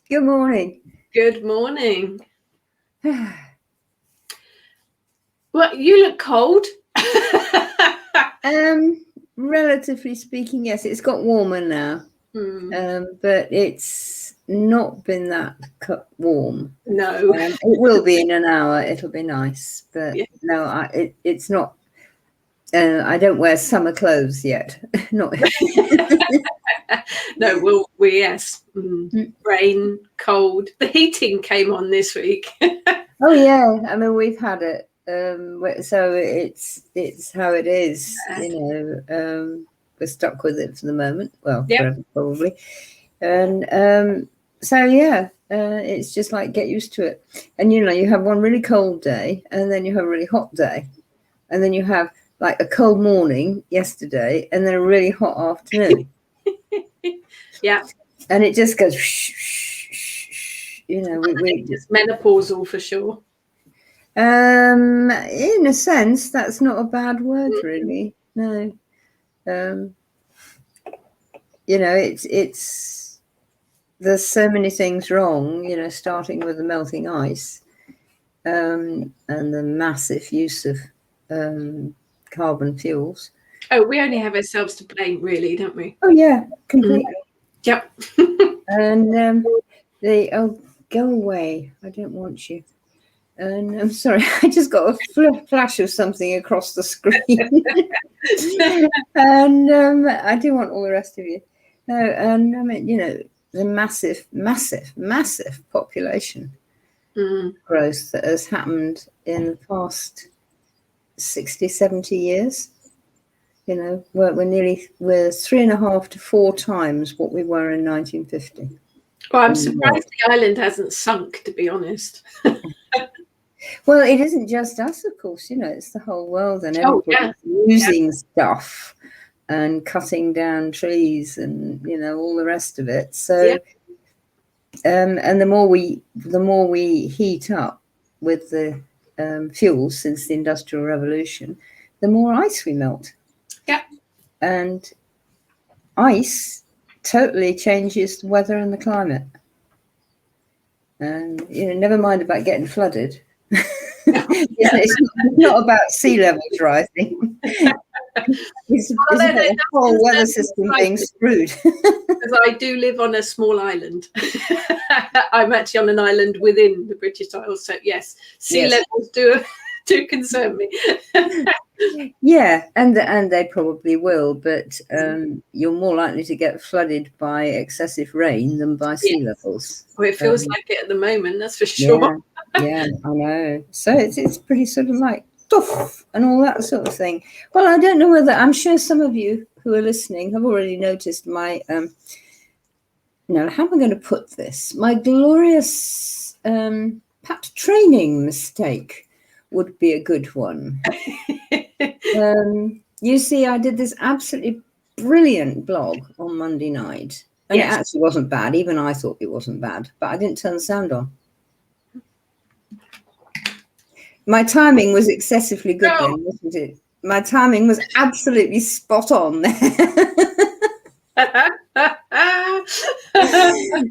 Good morning. Good morning. Well, you look cold. Relatively speaking, yes, it's got warmer now, but it's not been that warm. No. It will be in an hour. It'll be nice, but Yeah. no, it's not. I don't wear summer clothes yet. Not. No, well, yes. Rain, cold. The heating came on this week. Oh yeah, I mean we've had it. So it's how it is. We're stuck with it for the moment. Well, Yep. forever probably. And so yeah, it's just like get used to it. And you have one really cold day, and then you have a really hot day, and then you have like a cold morning yesterday, and then a really hot afternoon. Yeah. And it just goes. It's menopausal for sure. In a sense, that's not a bad word, really. No. It's there's so many things wrong, starting with the melting ice, and the massive use of carbon fuels. Oh, we only have ourselves to blame, really, don't we? Oh yeah, completely. Yep. And go away. I don't want you. And I'm sorry, I just got a flash of something across the screen. And I do want all the rest of you. No, and I mean, the massive population growth that has happened in the past 60, 70 years. We're 3.5 to 4 times what we were in 1950. Well, I'm surprised the island hasn't sunk, to be honest. Well, it isn't just us, of course. It's the whole world, and everybody's using stuff and cutting down trees and all the rest of it. So, and the more we heat up with the fuels since the Industrial Revolution, the more ice we melt. Yeah, and ice totally changes the weather and the climate. And never mind about getting flooded. It's not about sea levels rising. It's about the whole weather system being screwed. Because I do live on a small island. I'm actually on an island within the British Isles, so yes, sea levels do concern me. Yeah, and they probably will, but you're more likely to get flooded by excessive rain than by sea levels. Well, it feels like it at the moment, that's for sure. Yeah, I know. So it's pretty sort of like doof and all that sort of thing. Well, I don't know whether, I'm sure some of you who are listening have already noticed my, how am I going to put this? My glorious perhaps training mistake would be a good one. You see, I did this absolutely brilliant blog on Monday night, and it actually wasn't bad. Even I thought it wasn't bad, but I didn't turn the sound on. My timing was excessively good then, wasn't it? My timing was absolutely spot on there.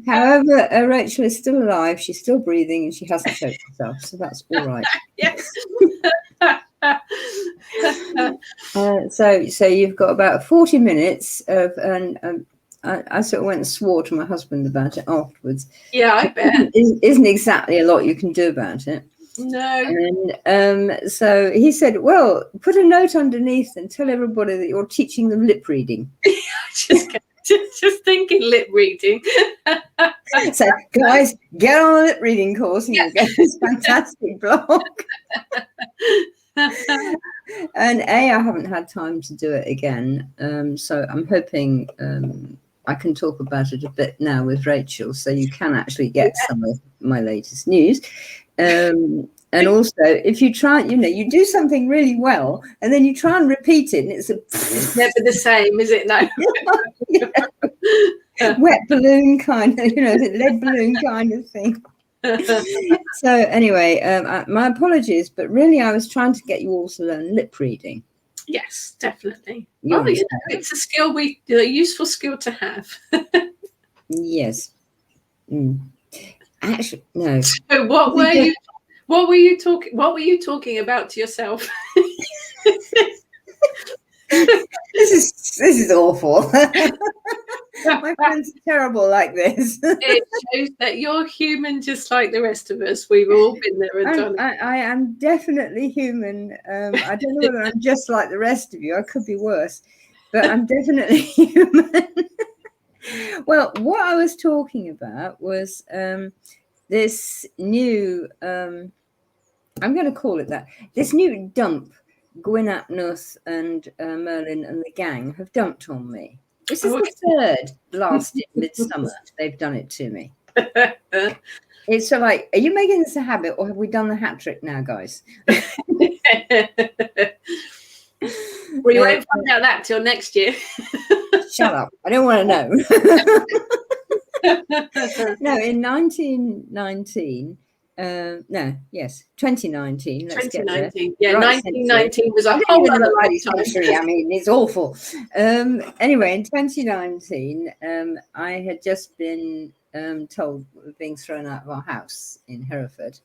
However, Rachel is still alive. She's still breathing, and she hasn't choked herself, so that's all right. Yes. So you've got about 40 minutes of, and I sort of went and swore to my husband about it afterwards. Yeah, I bet. It isn't exactly a lot you can do about it. No. And so he said, well, put a note underneath and tell everybody that you're teaching them lip reading. just thinking lip reading. So guys, get on a lip reading course and you'll get this fantastic blog. And I haven't had time to do it again. So I'm hoping I can talk about it a bit now with Rachel, so you can actually get some of my latest news. And also, if you try, you do something really well, and then you try and repeat it, and it's never the same, is it? No. Wet balloon kind of, lead balloon kind of thing. So anyway, my apologies, but really I was trying to get you all to learn lip reading. Yes, definitely. It's a skill a useful skill to have. Yes. Actually, no. So what were you? What were you talking? What were you talking about to yourself? This is awful. My friends are terrible like this. It shows that you're human, just like the rest of us. We've all been there and done it. I am definitely human. I don't know whether I'm just like the rest of you. I could be worse, but I'm definitely human. Well, what I was talking about was this new, I'm going to call it that, this new dump Gwyn ap Nuth and Merlin and the gang have dumped on me. This is the third last midsummer they've done it to me. It's so like, are you making this a habit, or have we done the hat trick now, guys? Well, you won't find out that till next year. Shut up. I don't want to know. No, in 2019, 2019. Let's 2019. get there. Yeah, right, 1919 was a whole other lifetime. I mean, it's awful. Anyway, in 2019, I had just been told we were being thrown out of our house in Hereford.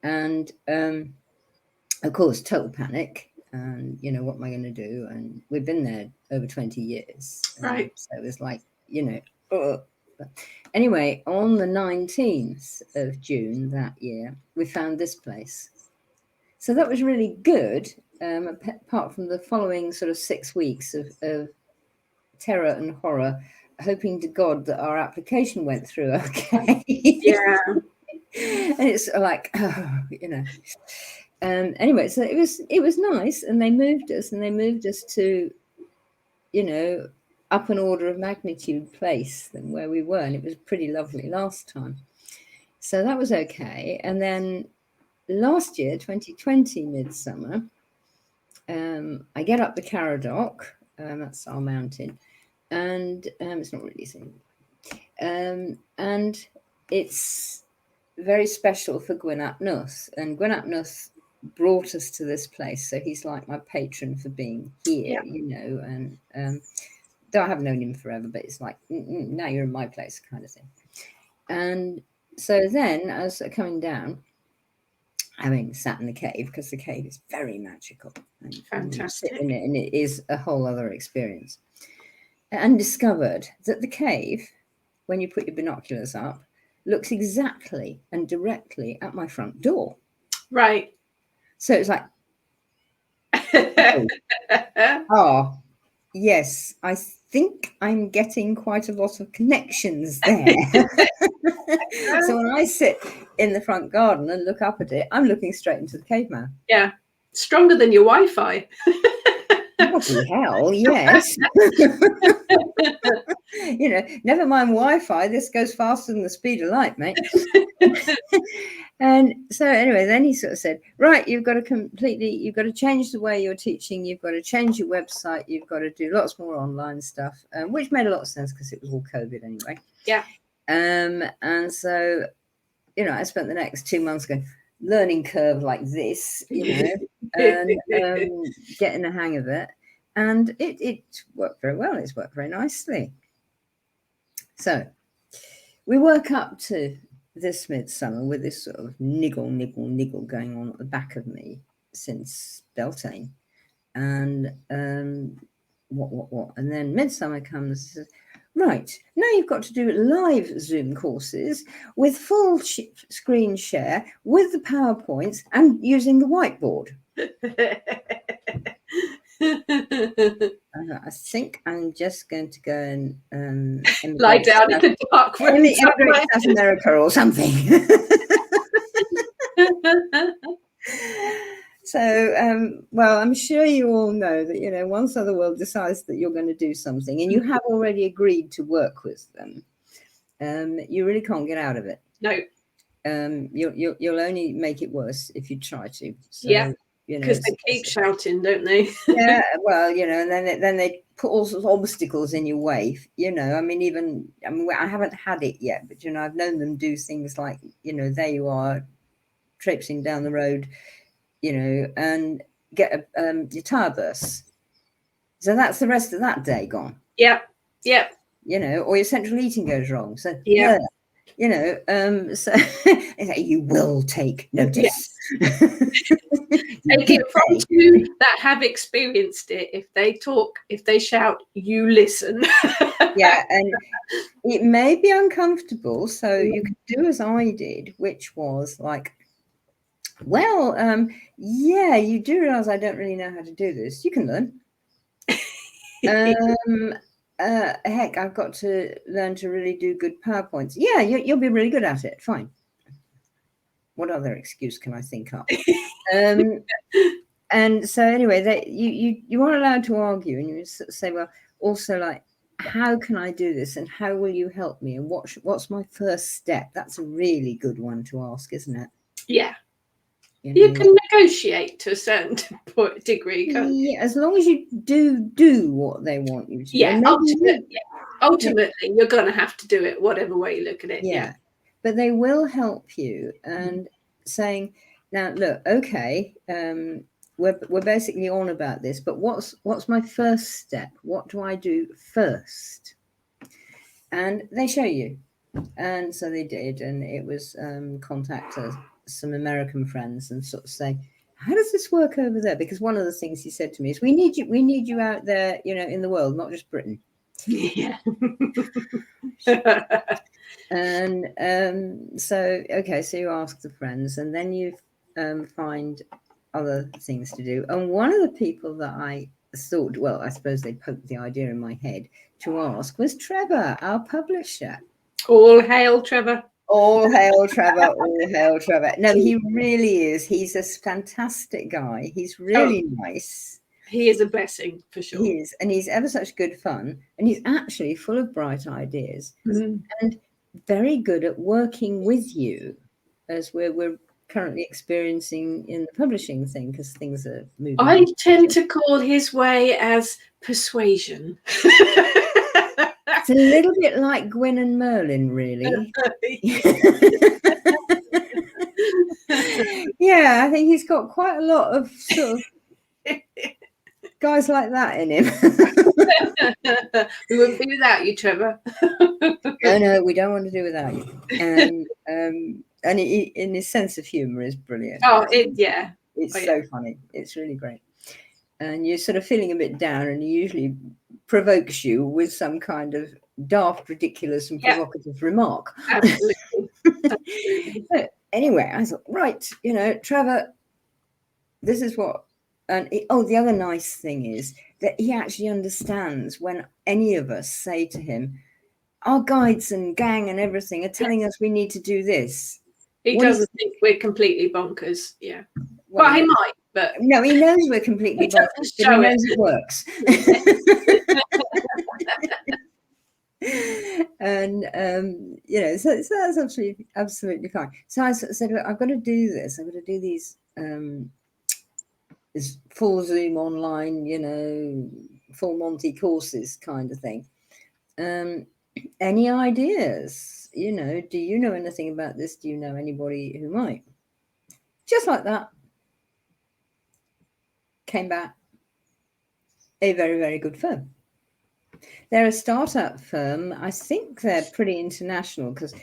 And, of course, total panic. And, you know, what am I going to do? And we've been there over 20 years. Right. So it was like, you know, But anyway, on the 19th of June that year, we found this place. So that was really good, apart from the following sort of 6 weeks of terror and horror, hoping to God that our application went through okay. Yeah. And it's like, oh, you know. Anyway, so it was nice, and they moved us to, you know, up an order of magnitude place than where we were, and it was pretty lovely last time. So that was okay. And then last year, 2020 midsummer, I get up the Caradoc, that's our mountain, and it's not really seen, and it's very special for Gwyn ap Nuth, and Gwyn ap Nuth brought us to this place, so he's like my patron for being here, you know, and though I have known him forever, but it's like, now you're in my place kind of thing. And so then as coming down, having sat in the cave, because the cave is very magical. And fantastic. You sit in it, and it is a whole other experience. And discovered that the cave, when you put your binoculars up, looks exactly and directly at my front door. Right. So it's like, oh, yes, I think I'm getting quite a lot of connections there. So when I sit in the front garden and look up at it, I'm looking straight into the caveman. Yeah, stronger than your Wi-Fi. Bloody hell, yes. You know, never mind Wi-Fi, this goes faster than the speed of light, mate. And so anyway, then he sort of said, right, you've got to change the way you're teaching, you've got to change your website, you've got to do lots more online stuff, which made a lot of sense because it was all COVID anyway. Yeah. And so, you know, I spent the next 2 months going, learning curve like this, you know, and getting the hang of it. And it worked very well. It's worked very nicely. So we work up to this midsummer with this sort of niggle going on at the back of me since Beltane. And what? And then midsummer comes, right, now you've got to do live Zoom courses with full screen share with the PowerPoints and using the whiteboard. I think I'm just going to go and lie down in the dark room. Immigrate to America or something. So, well, I'm sure you all know that, you know, once Otherworld decides that you're going to do something and you have already agreed to work with them, you really can't get out of it. No. You'll only make it worse if you try to. So, yeah. You know, because they keep shouting, don't they? Yeah, well, you know, and then they put all sorts of obstacles in your way. You know, I mean, I haven't had it yet, but you know, I've known them do things like, you know, there you are, traipsing down the road, you know, and get your tire bursts. So that's the rest of that day gone. Yeah, yeah. You know, or your central heating goes wrong. So yeah. you know, so you will take notice. Yes. Take it from two that have experienced it. If they talk, if they shout, you listen. Yeah, and it may be uncomfortable, so you can do as I did, which was like, well, yeah, you do realize I don't really know how to do this. You can learn. Heck, I've got to learn to really do good PowerPoints. Yeah, you'll be really good at it. Fine. What other excuse can I think up? And so anyway, you are allowed to argue, and you say, well, also like, how can I do this, and how will you help me, and what's my first step? That's a really good one to ask, isn't it? Yeah. You You can negotiate to a certain degree, can't you? Yeah, as long as you do what they want you to do. Yeah, ultimately, you're going to have to do it, whatever way you look at it. Yeah. But they will help you, and saying, now look, okay, we're basically on about this, but what's my first step? What do I do first? And they show you. And so they did, and it was contact some American friends and sort of say, how does this work over there? Because one of the things he said to me is, we need you out there, you know, in the world, not just Britain. Yeah. And so, okay, so you ask the friends, and then you find other things to do. And one of the people that I thought, well, I suppose they poked the idea in my head to ask, was Trevor, our publisher. All hail Trevor. All hail Trevor, all hail Trevor. No, he really is. He's a fantastic guy. He's really nice. He is a blessing, for sure. He is, and he's ever such good fun. And he's actually full of bright ideas and very good at working with you, as we're currently experiencing in the publishing thing, because things are moving. I tend to call his way as persuasion. It's a little bit like Gwyn and Merlin, really. Yeah, I think he's got quite a lot of sort of guys like that in him. We wouldn't be without you, Trevor. No, we don't want to do without you. And he, in his sense of humour, is brilliant. Oh, yeah. It's so funny. It's really great. And you're sort of feeling a bit down, and he usually provokes you with some kind of daft, ridiculous, and provocative remark. Absolutely. So anyway, I thought, right, you know, Trevor, this is what. And the other nice thing is that he actually understands when any of us say to him, our guides and gang and everything are telling us we need to do this. He doesn't think we're completely bonkers. Yeah. Well, he might, but no, he knows we're completely bonkers, but he knows it works. And you know, so that's absolutely fine. So I said, look, I've got to do this. I've got to do these this full Zoom online, you know, full Monty courses kind of thing. Any ideas? You know, do you know anything about this? Do you know anybody who might? Just like that. Came back a very, very good firm. They're a startup firm. I think they're pretty international, because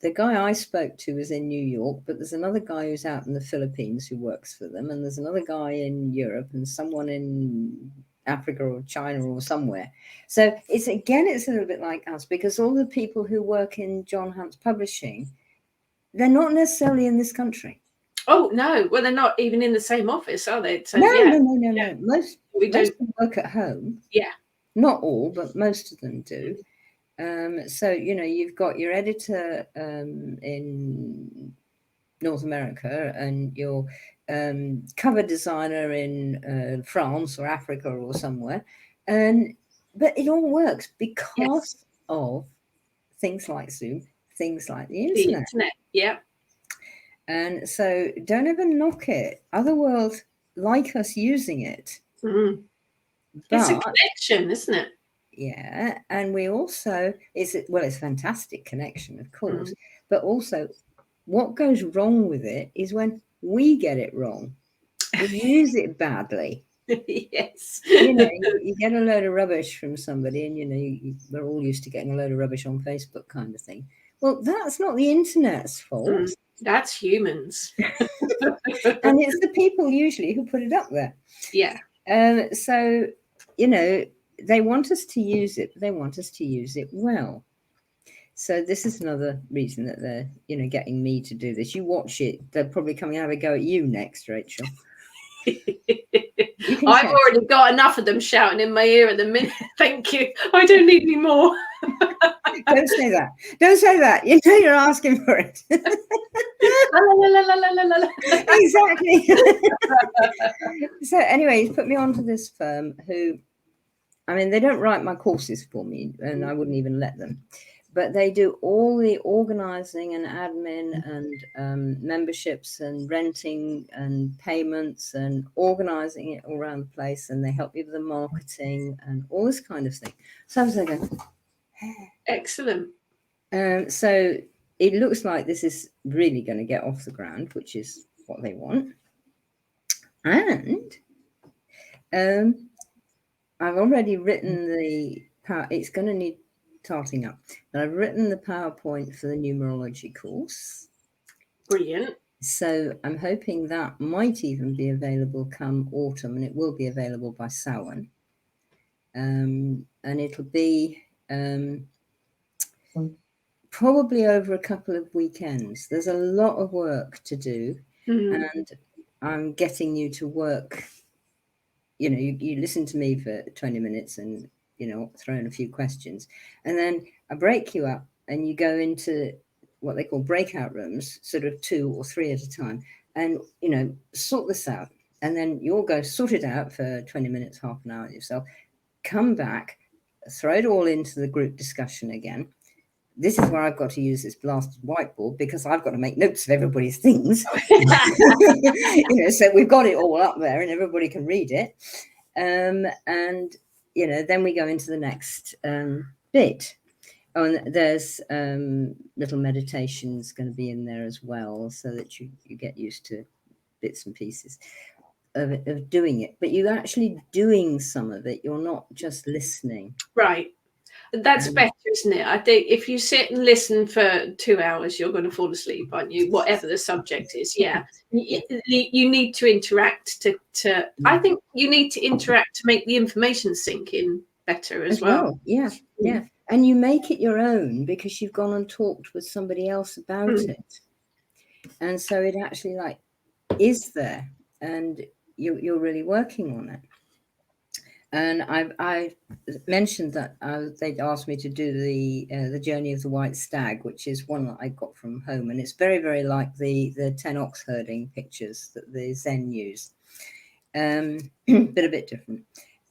the guy I spoke to was in New York, but there's another guy who's out in the Philippines who works for them, and there's another guy in Europe, and someone in Africa or China or somewhere. So it's a little bit like us, because all the people who work in John Hunt's publishing, they're not necessarily in this country. Oh no, well, they're not even in the same office, are they? So, no. Most of them work at home. Yeah. Not all, but most of them do. So, you know, you've got your editor in North America, and your cover designer in France or Africa or somewhere. But it all works because of things like Zoom, things like the internet. Yeah. And so don't ever knock it. Other worlds like us using it. Mm-hmm. It's a connection, isn't it? Yeah. And we also, it's a fantastic connection, of course. But also, what goes wrong with it is when we get it wrong. We use it badly. Yes. You know, you get a load of rubbish from somebody, and, you know, we're all used to getting a load of rubbish on Facebook kind of thing. Well, that's not the internet's fault. That's humans. And it's the people usually who put it up there. Yeah. So, you know, they want us to use it. They want us to use it well. So this is another reason that they're, you know, getting me to do this. You watch it, they're probably coming have a go at you next, Rachel. I've already got enough of them shouting in my ear at the minute. Thank you. I don't need any more. Don't say that. Don't say that. You know you're asking for it. Exactly. So anyway, he's put me onto this firm who, I mean, they don't write my courses for me, and I wouldn't even let them. But they do all the organising and admin and memberships and renting and payments and organising it all around the place. And they help you with the marketing and all this kind of thing. So I was thinking, excellent. So it looks like this is really going to get off the ground, which is what they want. And I've already written the power. It's going to need tarting up. But I've written the PowerPoint for the numerology course. Brilliant. So I'm hoping that might even be available come autumn, and it will be available by Samhain. And it'll be probably over a couple of weekends. There's a lot of work to do, and I'm getting you to work. You know, you listen to me for 20 minutes and, you know, throw in a few questions, and then I break you up and you go into what they call breakout rooms, sort of 2 or 3 at a time, and, you know, sort this out. And then you'll go sort it out for 20 minutes, half an hour yourself, come back, throw it all into the group discussion again. This is where I've got to use this blasted whiteboard because I've got to make notes of everybody's things. You know, so we've got it all up there and everybody can read it. And, you know, then we go into the next bit. Oh, and there's little meditations going to be in there as well, so that you get used to bits and pieces of doing it. But you're actually doing some of it. You're not just listening. Right. That's better, isn't it? I think if you sit and listen for 2 hours, you're going to fall asleep, aren't you? Whatever the subject is. Yeah. You need to interact to I think you need to interact to make the information sink in better as well. Yeah. And you make it your own because you've gone and talked with somebody else about it. And so it actually like is there and you're really working on it. And I mentioned that they'd asked me to do the Journey of the White Stag, which is one that I got from home, and it's very, very like the 10 ox herding pictures that the Zen use, but a bit different.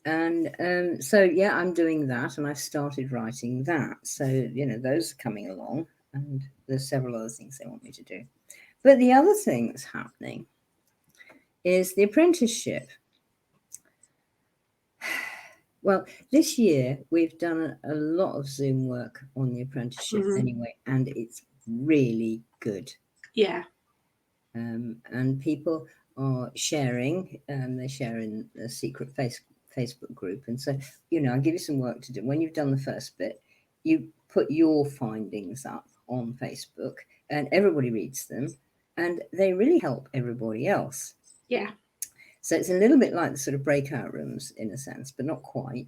And so yeah, I'm doing that, and I've started writing that. So you know, those are coming along, and there's several other things they want me to do. But the other thing that's happening is the apprenticeship. Well, this year we've done a lot of Zoom work on the apprenticeship anyway, and it's really good. Yeah. And people are sharing, they share in a secret Facebook group. And so, you know, I'll give you some work to do. When you've done the first bit, you put your findings up on Facebook and everybody reads them and they really help everybody else. Yeah. So it's a little bit like the sort of breakout rooms in a sense, but not quite.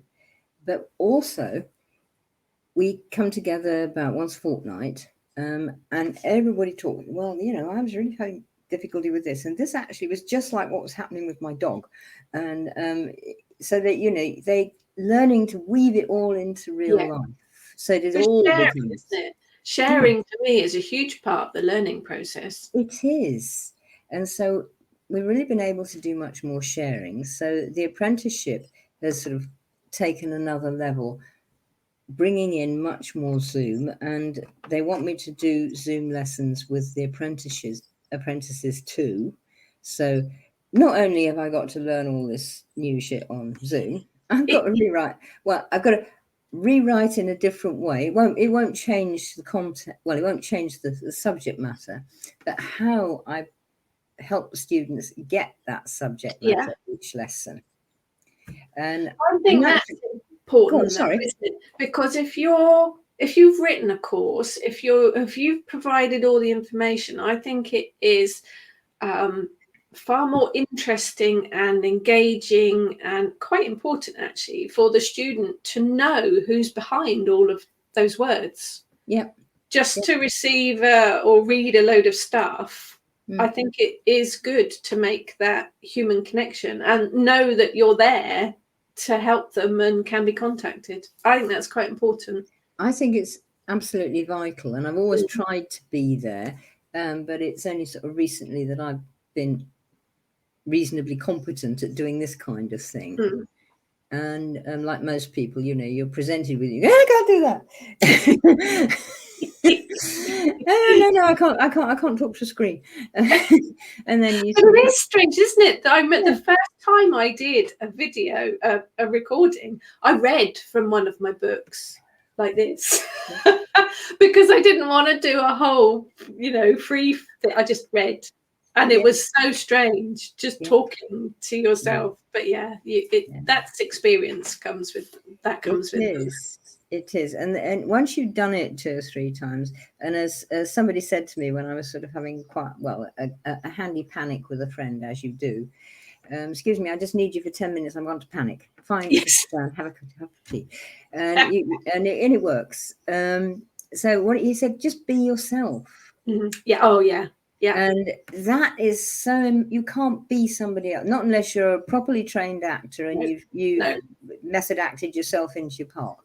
But also, we come together about once a fortnight, and everybody talks. Well, you know, I was really having difficulty with this, and this actually was just like what was happening with my dog, and so that you know they learning to weave it all into real life. So it is all sharing, isn't it? Sharing for me is a huge part of the learning process. It is, and so we've really been able to do much more sharing. So the apprenticeship has sort of taken another level, bringing in much more Zoom, and they want me to do Zoom lessons with the apprentices too. So not only have I got to learn all this new shit on Zoom, I've got to rewrite. Well, I've got to rewrite in a different way. It won't change the content. Well, it won't change the subject matter, but how I help the students get that subject matter each lesson. And I think that's important, sorry. isn't it? Because if you're if you've written a course, if you've provided all the information, I think it is far more interesting and engaging and quite important actually for the student to know who's behind all of those words. Yeah. Just to receive or read a load of stuff, I think it is good to make that human connection and know that you're there to help them and can be contacted. I think that's quite important. I think it's absolutely vital, and I've always tried to be there, but it's only sort of recently that I've been reasonably competent at doing this kind of thing. And like most people, you know, you're presented with, I can't do that. no, I can't talk to a screen. And then you. But it is strange, isn't it? That the first time I did a video, a recording, I read from one of my books like this because I didn't want to do a whole, free thing. I just read. And it was so strange just talking to yourself. But that's experience comes with that. It is. And once you've done it 2 or 3 times, and as somebody said to me when I was sort of having quite, a handy panic with a friend, as you do, excuse me, I just need you for 10 minutes. I'm going to panic. Fine, sit down, have a cup of tea. And, it works. So what he said, just be yourself. Yeah. Oh, yeah. Yeah. And that is so, you can't be somebody else, not unless you're a properly trained actor and you've method acted yourself into your part.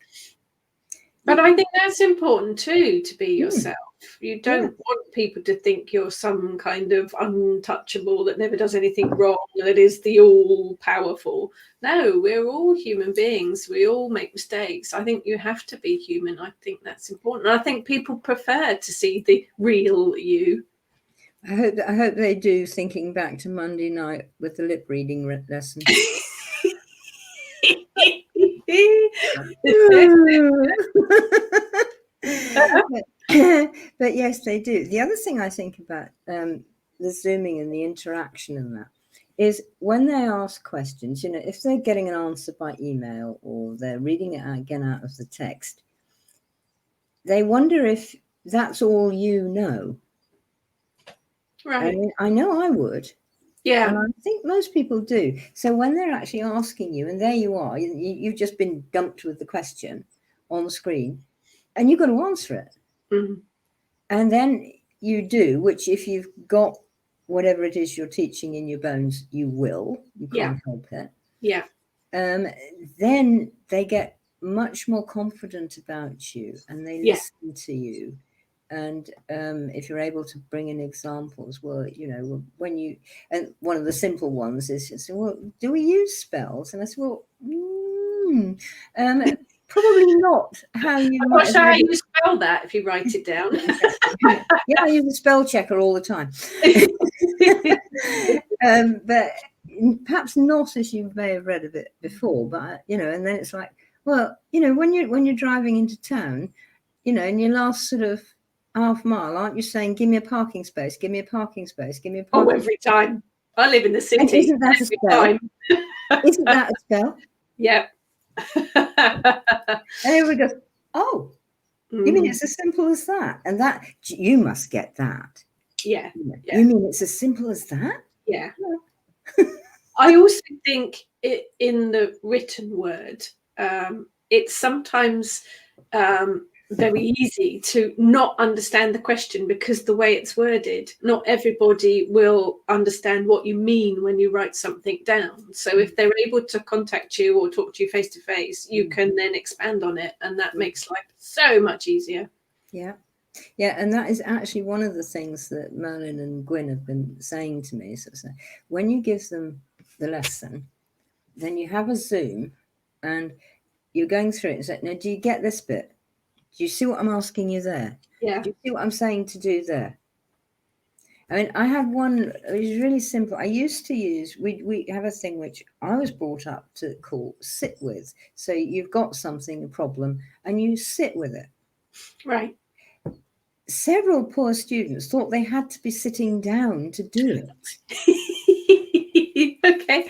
But I think that's important too, to be yourself. You don't want people to think you're some kind of untouchable that never does anything wrong, that is the all-powerful. No, we're all human beings. We all make mistakes. I think you have to be human. I think that's important. I think people prefer to see the real you. I hope they do, thinking back to Monday night with the lip reading lesson. But yes, they do. The other thing I think about the Zooming and the interaction and that is when they ask questions, if they're getting an answer by email or they're reading it again out of the text, they wonder if that's all you know. Right. I mean, I know I would. Yeah. And I think most people do. So when they're actually asking you, and there you are, you've just been dumped with the question on the screen, and you've got to answer it. And then you do, which if you've got whatever it is you're teaching in your bones, you will. You can't help it. Yeah. Then they get much more confident about you, and they listen to you. And if you're able to bring in examples, when you, and one of the simple ones is, well, do we use spells? And I said, well, probably not how you I'm not sure how you spell that if you write it down. I use a spell checker all the time. But perhaps not as you may have read of it before, but, and then it's like, well, when you're driving into town, in your last sort of half mile, aren't you saying, give me a parking space, give me a parking space, give me a parking every time. I live in the city. And isn't that a spell? Isn't that a spell? Yeah. And everybody goes, oh, you mean it's as simple as that? And that, you must get that. Yeah. You mean it's as simple as that? Yeah. I also think in the written word, it's sometimes very easy to not understand the question because the way it's worded, not everybody will understand what you mean when you write something down. So if they're able to contact you or talk to you face to face, you can then expand on it, and that makes life so much easier. Yeah, and that is actually one of the things that Merlin and Gwyn have been saying to me. So when you give them the lesson, then you have a Zoom and you're going through it and say, now, do you get this bit? Do you see what I'm asking you there? Yeah. Do you see what I'm saying to do there? I mean, I have one, it was really simple. I used to use, we have a thing which I was brought up to call sit with. So you've got something, a problem, and you sit with it. Right. Several poor students thought they had to be sitting down to do it. Okay.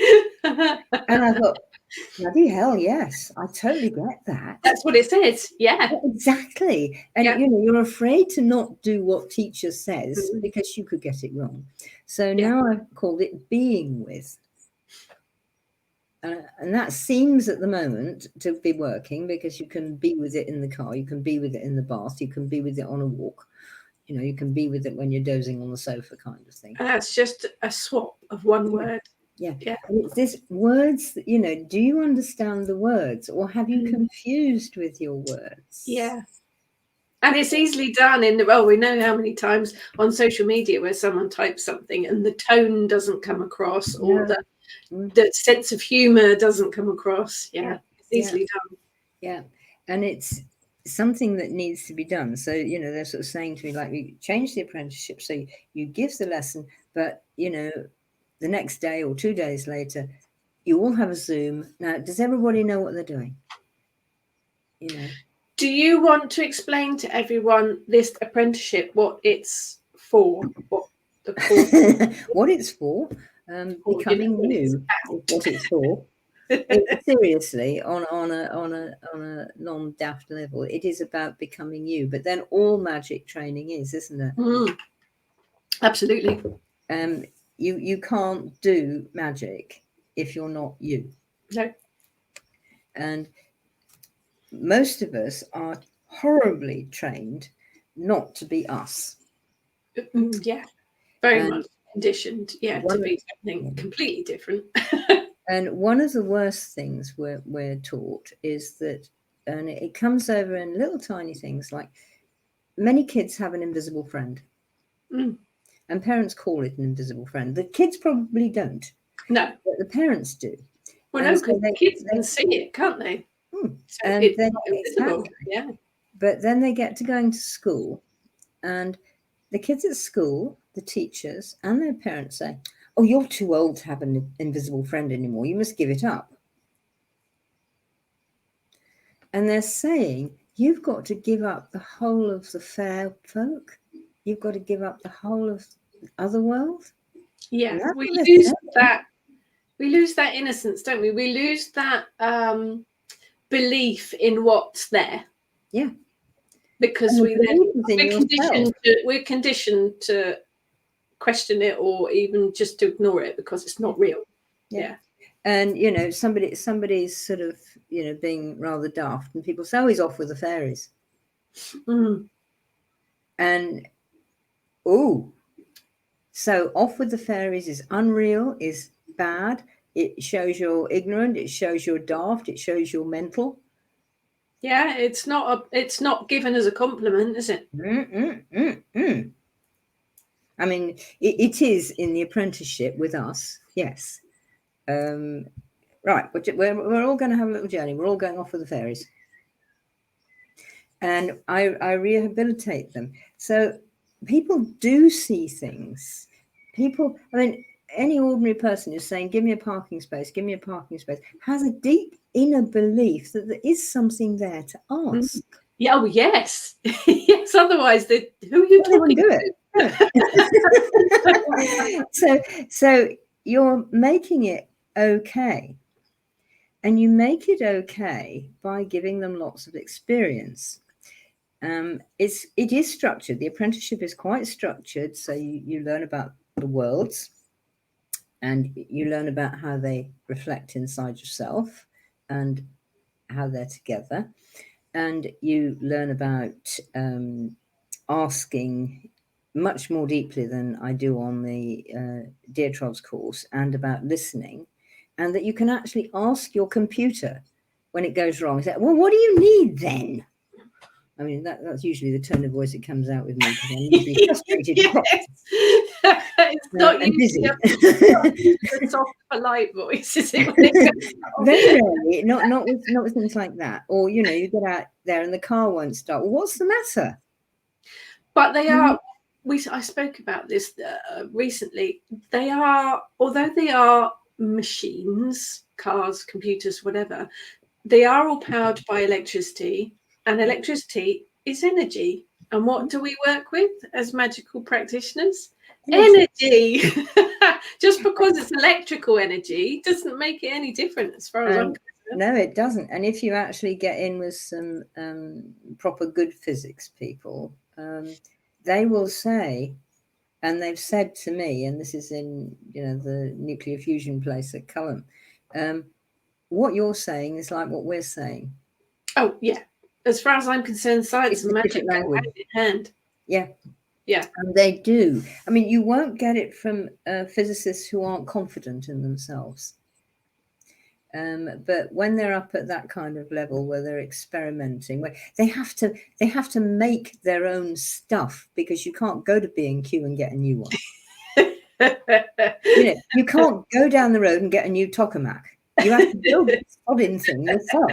And I thought, Bloody hell, yes. I totally get that. That's what it says. Yeah. Exactly. And Yeah. you're afraid to not do what teacher says Mhm. because you could get it wrong. So Yeah. now I've called it being with. And that seems at the moment to be working, because you can be with it in the car, you can be with it in the bath, you can be with it on a walk, you can be with it when you're dozing on the sofa, kind of thing. And that's just a swap of one word. Yeah. Yeah. And it's this words that, do you understand the words, or have you confused with your words? Yeah. And it's easily done we know how many times on social media where someone types something and the tone doesn't come across, or the sense of humor doesn't come across. Yeah. It's easily done. Yeah. And it's something that needs to be done. So, they're sort of saying to me, like, we change the apprenticeship. So you give the lesson, but, the next day or 2 days later, you all have a Zoom. Now, does everybody know what they're doing? Do you want to explain to everyone this apprenticeship, what it's for? What the course what it's for? Becoming you is what it's for. Seriously, on a non-daft level, it is about becoming you. But then all magic training is, isn't it? Absolutely. You can't do magic if you're not you. No. And most of us are horribly trained not to be us. Yeah, very much conditioned. To be something completely different. And one of the worst things we're taught is that, and it comes over in little tiny things, like many kids have an invisible friend. And parents call it an invisible friend. The kids probably don't. No. But the parents do. Well, no, because the kids can see it, can't they? So and it's then, not invisible. Yeah. But then they get to going to school, and the kids at school, the teachers and their parents say, "Oh, you're too old to have an invisible friend anymore. You must give it up." And they're saying, you've got to give up the whole of the fair folk. You've got to give up the whole of the other world. Yeah, we lose that. We lose that innocence, don't we? We lose that belief in what's there. Yeah. Because we're conditioned to question it, or even just to ignore it because it's not real. Yeah. And somebody's sort of being rather daft, and people say, "Oh, he's off with the fairies." And so off with the fairies is unreal, is bad. It shows you're ignorant. It shows you're daft. It shows you're mental. Yeah, it's not given as a compliment, is it? I mean, it is in the apprenticeship with us, yes. Right, we're all going to have a little journey. We're all going off with the fairies. And I rehabilitate them. So people do see things. Any ordinary person who's saying, "Give me a parking space, give me a parking space," has a deep inner belief that there is something there to ask. Yeah, oh, yes. Yes, otherwise, who are you talking to? So you're making it okay. And you make it okay by giving them lots of experience. It is structured. The apprenticeship is quite structured. So you learn about the worlds, and you learn about how they reflect inside yourself and how they're together. And you learn about asking much more deeply than I do on the Dear Trolls course, and about listening, and that you can actually ask your computer when it goes wrong. Say, "Well, what do you need then?" I mean, that's usually the tone of voice that comes out with me, because I'm usually frustrated. It's not usually a soft, polite voice, is it? Very rarely, not with things like that. Or you get out there and the car won't start. Well, what's the matter? But they are. I spoke about this recently. They are, although they are machines, cars, computers, whatever, they are all powered by electricity, and electricity is energy. And what do we work with as magical practitioners? Energy. Just because it's electrical energy doesn't make it any different as far as I'm concerned. No, it doesn't. And if you actually get in with some proper good physics people, they will say, and they've said to me, and this is in the nuclear fusion place at Cullen, what you're saying is like what we're saying. Oh yeah, as far as I'm concerned, science and magic go hand in hand. Yeah. Yeah. And they do. I mean, you won't get it from physicists who aren't confident in themselves. But when they're up at that kind of level where they're experimenting, where they have to make their own stuff, because you can't go to B&Q and get a new one. You can't go down the road and get a new tokamak. You have to build this sodding thing yourself.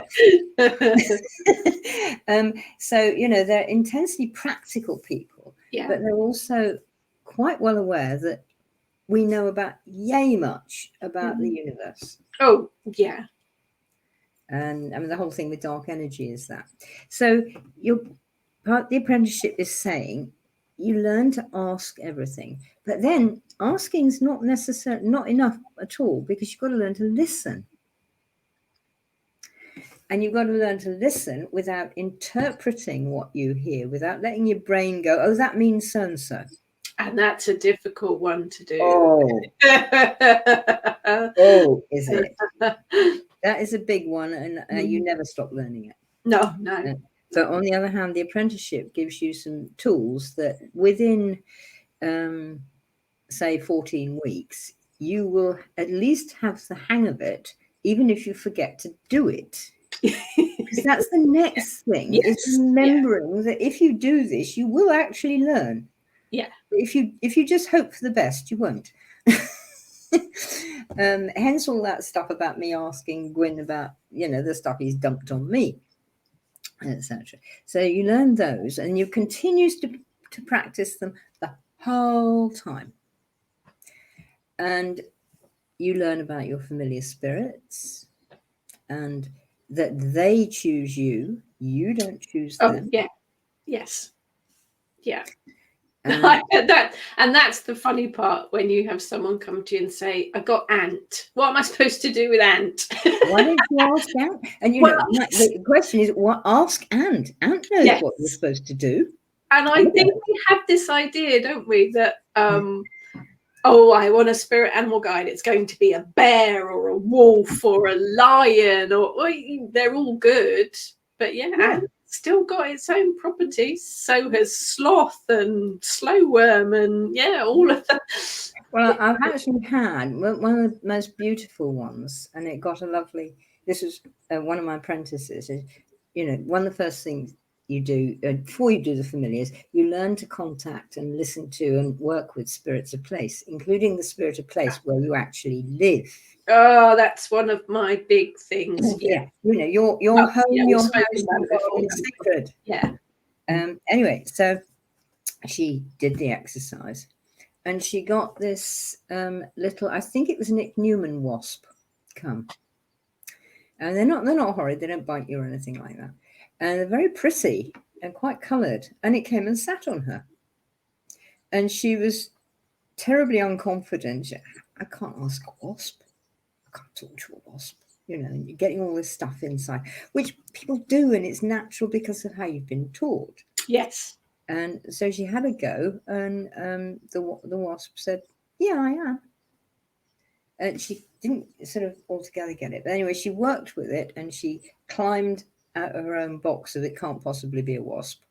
So they're intensely practical people, but they're also quite well aware that we know about yay much about the universe. Oh, yeah. And I mean, the whole thing with dark energy is that. So the apprenticeship is saying you learn to ask everything, but then asking's not enough at all, because you've got to learn to listen. And you've got to learn to listen without interpreting what you hear, without letting your brain go, oh, that means so-and-so. And that's a difficult one to do. Oh, oh, is it? That is a big one, and you never stop learning it. No. But on the other hand, the apprenticeship gives you some tools that within, say, 14 weeks, you will at least have the hang of it, even if you forget to do it. Because that's the next thing, is remembering that if you do this, you will actually learn. Yeah. If you just hope for the best, you won't. Hence all that stuff about me asking Gwyn about the stuff he's dumped on me, etc. So you learn those, and you continue to practice them the whole time, and you learn about your familiar spirits, and that they choose you don't choose them. Yes. I get that. And that's the funny part, when you have someone come to you and say, I got ant. What am I supposed to do with ant? Why don't you ask Ant? And the question is, what? Ask Ant. Ant knows what you're supposed to do. And I think we have this idea, don't we, that I want a spirit animal guide. It's going to be a bear or a wolf or a lion, or they're all good. But Ant's still got its own properties. So has sloth and slow worm and all of that. Well, I've actually had one of the most beautiful ones, and it got a lovely. This was one of my apprentices. One of the first things you do before you do the familiars, you learn to contact and listen to and work with spirits of place, including the spirit of place where you actually live. Oh, that's one of my big things. Yeah. Your home, your house, is sacred. Yeah. Anyway, so she did the exercise, and she got this little, I think it was an ichneumon wasp, come. And they're not horrid, they don't bite you or anything like that. And they're very pretty and quite coloured. And it came and sat on her. And she was terribly unconfident. I can't ask a wasp. I can't talk to a wasp. You're getting all this stuff inside, which people do, and it's natural because of how you've been taught. Yes. And so she had a go, and the wasp said, yeah, I am. And she didn't sort of altogether get it. But anyway, she worked with it, and she climbed out of her own box so it can't possibly be a wasp,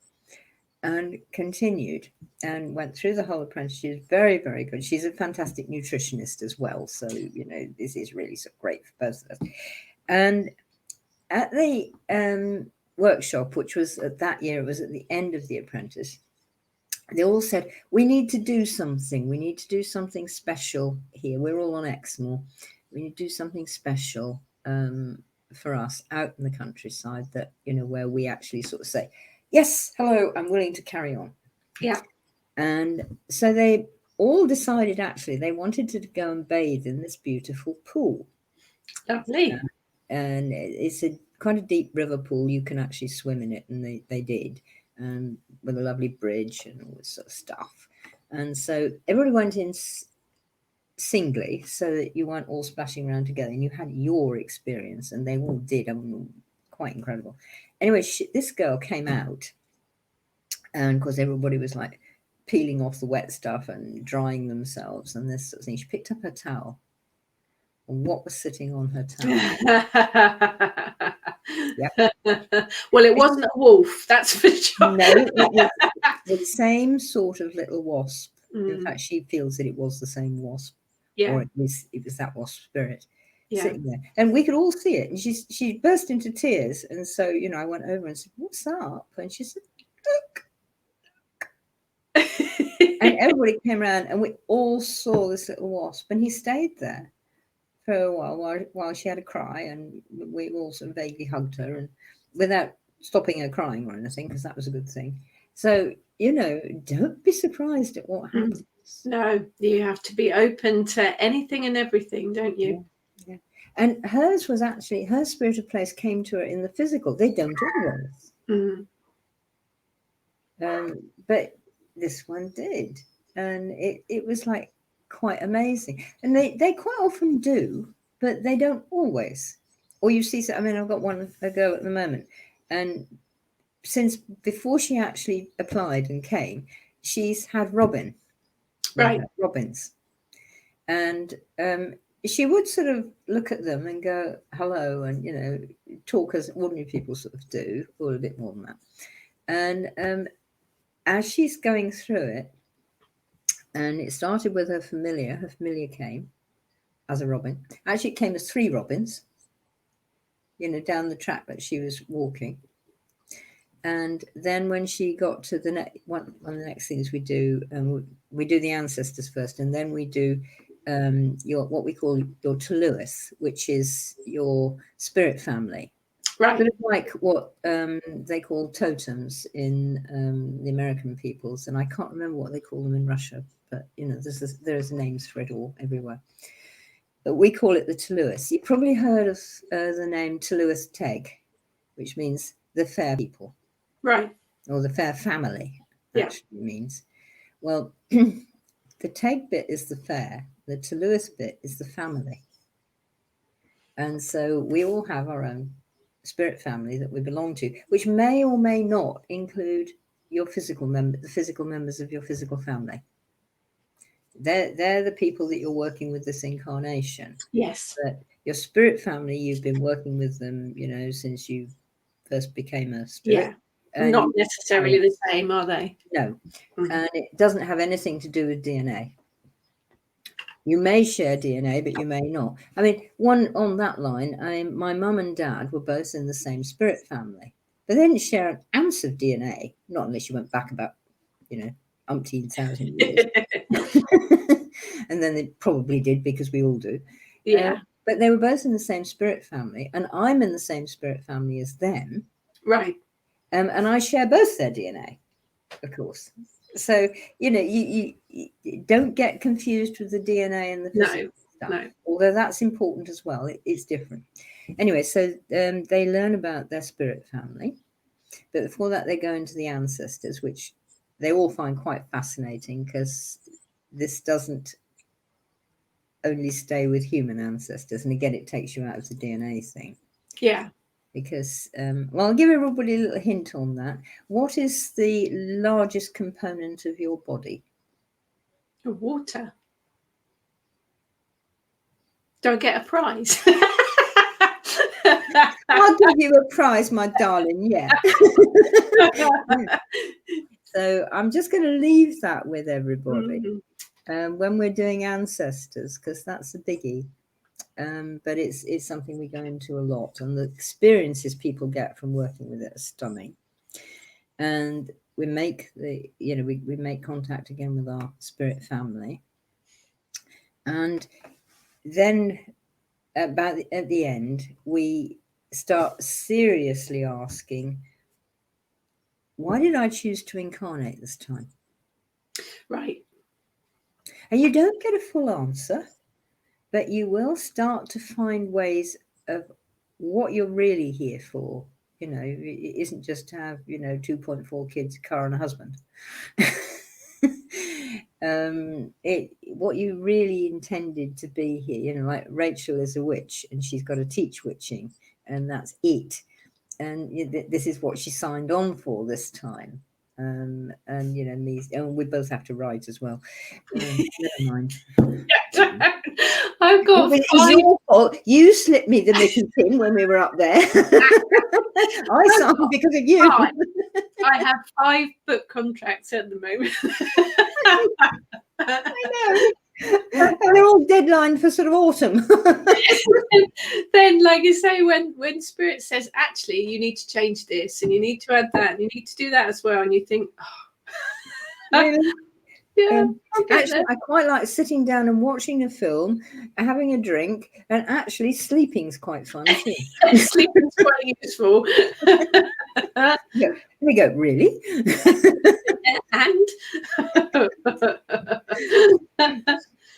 and continued and went through the whole apprenticeship. She was very, very good. She's a fantastic nutritionist as well. So, this is really so great for both of us. And at the workshop, which was that year, it was at the end of the apprentice, they all said, we need to do something. We need to do something special here. We're all on Exmoor. We need to do something special for us out in the countryside, that, where we actually sort of say, yes, hello, I'm willing to carry on. Yeah. And so they all decided, actually, they wanted to go and bathe in this beautiful pool. Lovely. And it's a kind of deep river pool. You can actually swim in it, and they did. With a lovely bridge and all this sort of stuff. And so everybody went in singly so that you weren't all splashing around together and you had your experience, and they all did. I mean, quite incredible. Anyway, this girl came out, and of course everybody was like peeling off the wet stuff and drying themselves and this sort of thing. She picked up her towel, and what was sitting on her towel? Yep. Well, it wasn't a wolf, that's for sure. No, it was the same sort of little wasp. In fact, she feels that it was the same wasp, or it was that wasp spirit sitting there, and we could all see it. And she burst into tears, and so I went over and said, "What's up?" And she said, "Look." And everybody came around, and we all saw this little wasp, and he stayed there for a while she had a cry, and we all sort of vaguely hugged her, and without stopping her crying or anything, because that was a good thing. So don't be surprised at what happens. No, you have to be open to anything and everything, don't you? Yeah. And hers was actually, her spirit of place came to her in the physical. They don't always. But this one did, and it was like quite amazing. And they quite often do, but they don't always. Or you see, I mean, I've got a girl at the moment, and since before she actually applied and came, she's had robins, and she would sort of look at them and go hello, and talk as ordinary people sort of do, or a bit more than that. And as she's going through it, and it started with her familiar came as a robin. Actually, it came as 3 robins, down the track that she was walking. And then when she got to the next one of the next things we do the ancestors first, and then we do what we call your Tuluith, which is your spirit family. Right. Sort of like what they call totems in the American peoples, and I can't remember what they call them in Russia, but there's names for it all everywhere. But we call it the Tuluith. You probably heard of the name Tuluith Teg, which means the fair people. Right. Or the fair family, actually means. Well, the Teg bit is the fair, the Tuluith bit is the family. And so we all have our own spirit family that we belong to, which may or may not include your the physical members of your physical family. They're the people that you're working with this incarnation. Yes. But your spirit family, you've been working with them, since you first became a spirit. Yeah. And not necessarily the same, are they? No. And it doesn't have anything to do with DNA. You may share DNA, but you may not. I mean, one on that line, my mum and dad were both in the same spirit family, but they didn't share an ounce of DNA, not unless you went back about, umpteen thousand years. And then they probably did, because we all do. Yeah. But they were both in the same spirit family, and I'm in the same spirit family as them. Right. And I share both their DNA, of course. So, you don't get confused with the DNA and the physical stuff. No. Although that's important as well. It's different. Anyway, so they learn about their spirit family. But before that, they go into the ancestors, which they all find quite fascinating, because this doesn't only stay with human ancestors. And again, it takes you out of the DNA thing. Yeah. Because, I'll give everybody a little hint on that. What is the largest component of your body? Water. Do I get a prize? I'll give you a prize, my darling. Yeah. So I'm just going to leave that with everybody when we're doing ancestors, because that's a biggie. But it's something we go into a lot, and the experiences people get from working with it are stunning. And we make we make contact again with our spirit family, and then at the end we start seriously asking, why did I choose to incarnate this time? Right. And you don't get a full answer, but you will start to find ways of what you're really here for. It isn't just to have, 2.4 kids, a car, and a husband. what you really intended to be here, you know, like Rachel is a witch and she's got to teach witching, and that's it. And this is what she signed on for this time. And you know, me, and we both have to write as well. Never mind. I've got it's your fault. You slipped me the Mickey pin when we were up there. I signed because of you. I have 5 book contracts at the moment. I know. And they're all deadline for sort of autumn. Then, like you say, when Spirit says, actually, you need to change this and you need to add that and you need to do that as well, and you think, oh. Really? Yeah, actually, I quite like sitting down and watching a film, having a drink, and actually sleeping's quite fun too. Sleeping's quite useful. There we go. Really? And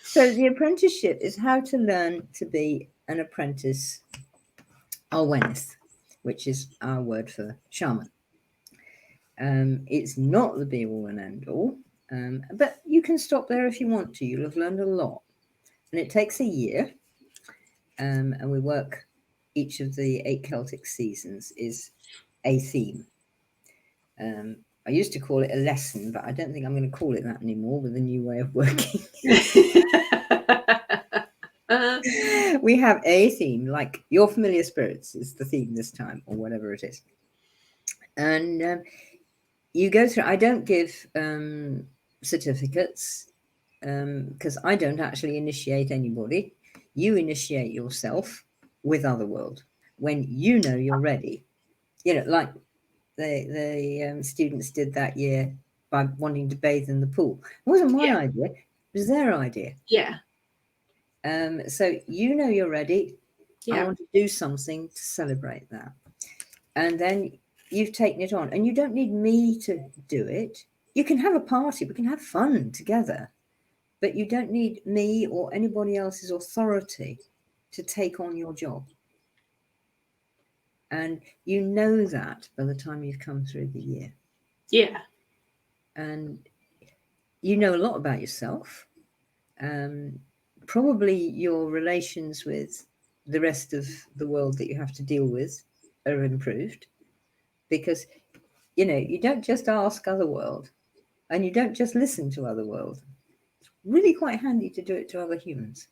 so the apprenticeship is how to learn to be an apprentice awareness, which is our word for shaman. It's not the be all and end all, but you can stop there if you want to. You'll have learned a lot, and it takes a year. And we work, each of the 8 Celtic seasons is a theme. I used to call it a lesson, but I don't think I'm going to call it that anymore with the new way of working. We have a theme, like your familiar spirits is the theme this time, or whatever it is. And you go through, I don't give certificates because I don't actually initiate anybody. You initiate yourself with Otherworld when you know you're ready. You know, like the students did that year by wanting to bathe in the pool. It wasn't my idea, it was their idea. Yeah. So you know you're ready. Yeah. I want to do something to celebrate that. And then you've taken it on. And you don't need me to do it. You can have a party. We can have fun together. But you don't need me or anybody else's authority to take on your job. And you know that by the time you've come through the year. Yeah. And you know a lot about yourself. Probably your relations with the rest of the world that you have to deal with are improved, because, you know, you don't just ask Otherworld and you don't just listen to Otherworld. It's really quite handy to do it to other humans.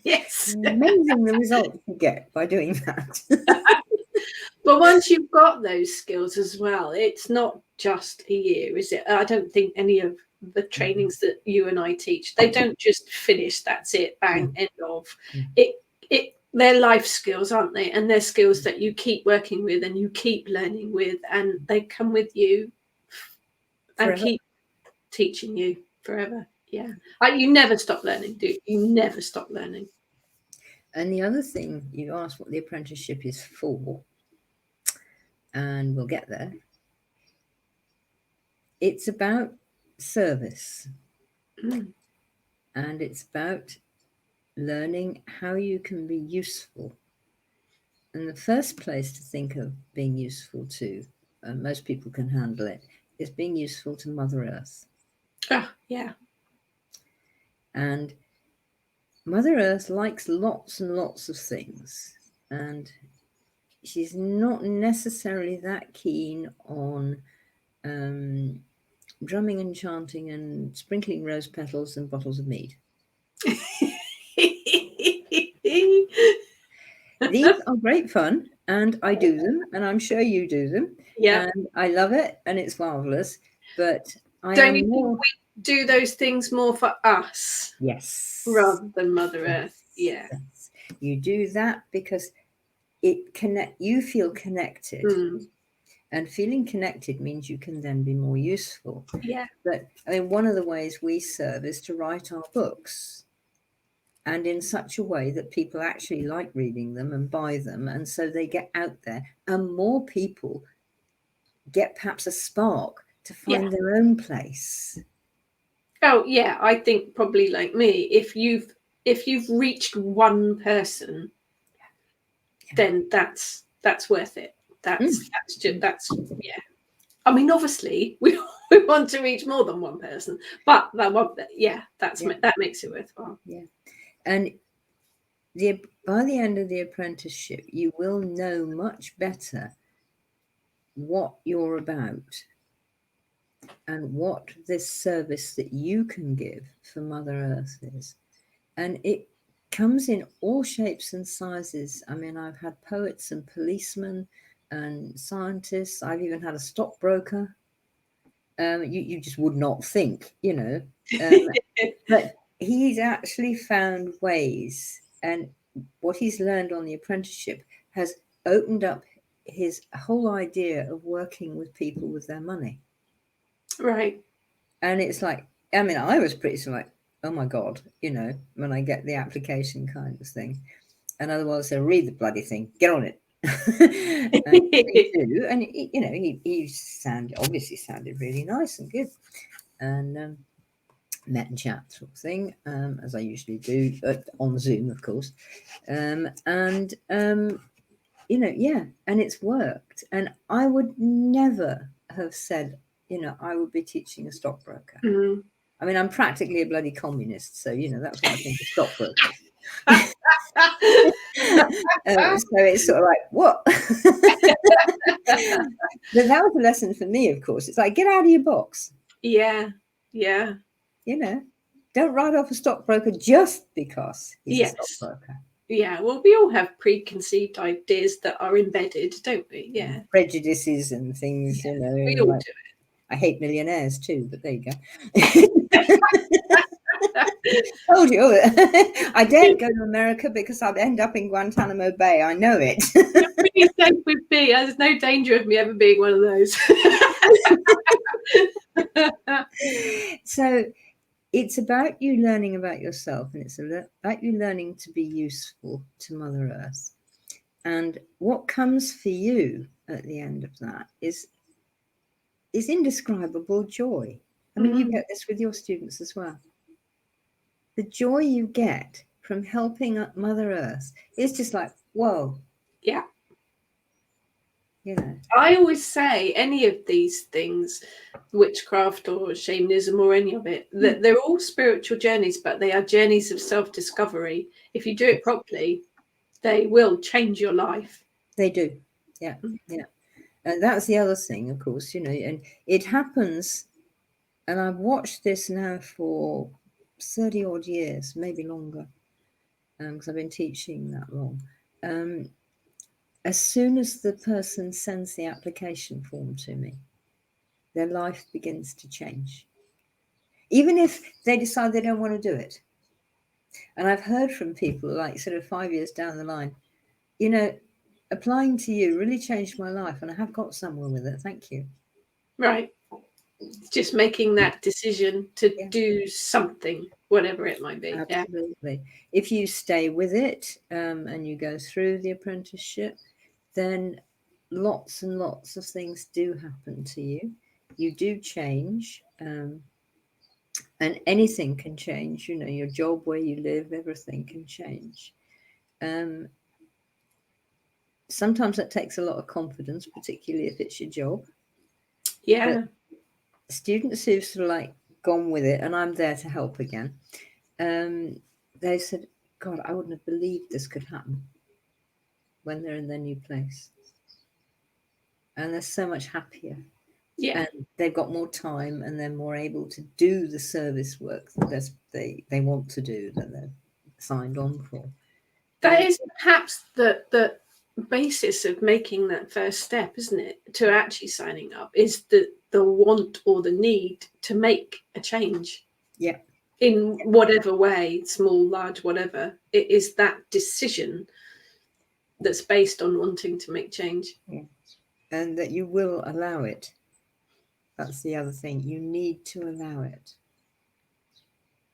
Yes. Amazing the results you get by doing that. But once you've got those skills as well, it's not just a year, is it? I don't think any of the trainings that you and I teach, they don't just finish, that's it, bang, end of. They're life skills, aren't they? And they're skills that you keep working with and you keep learning with, and they come with you and keep teaching you forever. Yeah. You never stop learning, do you? You never stop learning. And the other thing, you asked what the apprenticeship is for, and we'll get there. It's about service. And it's about learning how you can be useful. And the first place to think of being useful to, and most people can handle it, is being useful to Mother Earth. Oh, yeah. And Mother Earth likes lots and lots of things. And she's not necessarily that keen on drumming and chanting and sprinkling rose petals and bottles of mead. These are great fun, and I do them, and I'm sure you do them. Yeah. And I love it, and it's marvelous. But don't you think we do those things more for us? Yes. Rather than Mother Earth. Yeah. Yes. You do that because you feel connected. And feeling connected means you can then be more useful. Yeah. But I mean, one of the ways we serve is to write our books, and in such a way that people actually like reading them and buy them. And so they get out there and more people get perhaps a spark to find their own place. Oh, yeah. I think probably like me, if you've reached one person, then that's worth it. That's I mean, obviously, we want to reach more than one person, but that makes it worthwhile. Yeah, and by the end of the apprenticeship, you will know much better what you're about and what this service that you can give for Mother Earth is. And it comes in all shapes and sizes. I mean, I've had poets and policemen and scientists. I've even had a stockbroker. You just would not think, but he's actually found ways, and what he's learned on the apprenticeship has opened up his whole idea of working with people with their money. Right. And it's like, I mean, I was pretty sort of like, oh my God, when I get the application kind of thing. And otherwise, they'll read the bloody thing, get on it. And they do. And, he obviously sounded really nice and good. And met and chat sort of thing, as I usually do, on Zoom, of course. And it's worked. And I would never have said, I would be teaching a stockbroker. Mm-hmm. I mean, I'm practically a bloody communist, so that's what I think of stockbrokers. So it's sort of like, what? But that was a lesson for me, of course. It's like, get out of your box. Yeah. Don't write off a stockbroker just because he's a stockbroker. Yeah, well, we all have preconceived ideas that are embedded, don't we? Yeah. Prejudices and things, We all do it. I hate millionaires too, but there you go. Told you. I daren't go to America because I'd end up in Guantanamo Bay. I know it. Pretty safe with me. There's no danger of me ever being one of those. So it's about you learning about yourself, and it's about you learning to be useful to Mother Earth. And what comes for you at the end of that is indescribable joy. I mean, you get this with your students as well. The joy you get from helping Mother Earth is just like, whoa. Yeah. I always say any of these things, witchcraft or shamanism or any of it, that they're all spiritual journeys, but they are journeys of self-discovery. If you do it properly, they will change your life. They do. Yeah. And that's the other thing, of course, and it happens, and I've watched this now for 30 odd years, maybe longer, because I've been teaching that long. As soon as the person sends the application form to me, their life begins to change. Even if they decide they don't want to do it. And I've heard from people like sort of 5 years down the line, applying to you really changed my life, and I have got somewhere with it. Thank you. Right. Just making that decision to do something, whatever it might be. Absolutely. Yeah. If you stay with it and you go through the apprenticeship, then lots and lots of things do happen to you. You do change, and anything can change. Your job, where you live, everything can change. Sometimes that takes a lot of confidence, particularly if it's your job. Yeah. But students who've sort of like gone with it, and I'm there to help again, they said, God, I wouldn't have believed this could happen when they're in their new place. And they're so much happier. Yeah. And they've got more time, and they're more able to do the service work that they want to do, that they're signed on for. That is perhaps the basis of making that first step, isn't it? To actually signing up is the want or the need to make a change. Yeah. In whatever way, small, large, whatever. It is that decision that's based on wanting to make change. Yeah. And that you will allow it. That's the other thing. You need to allow it.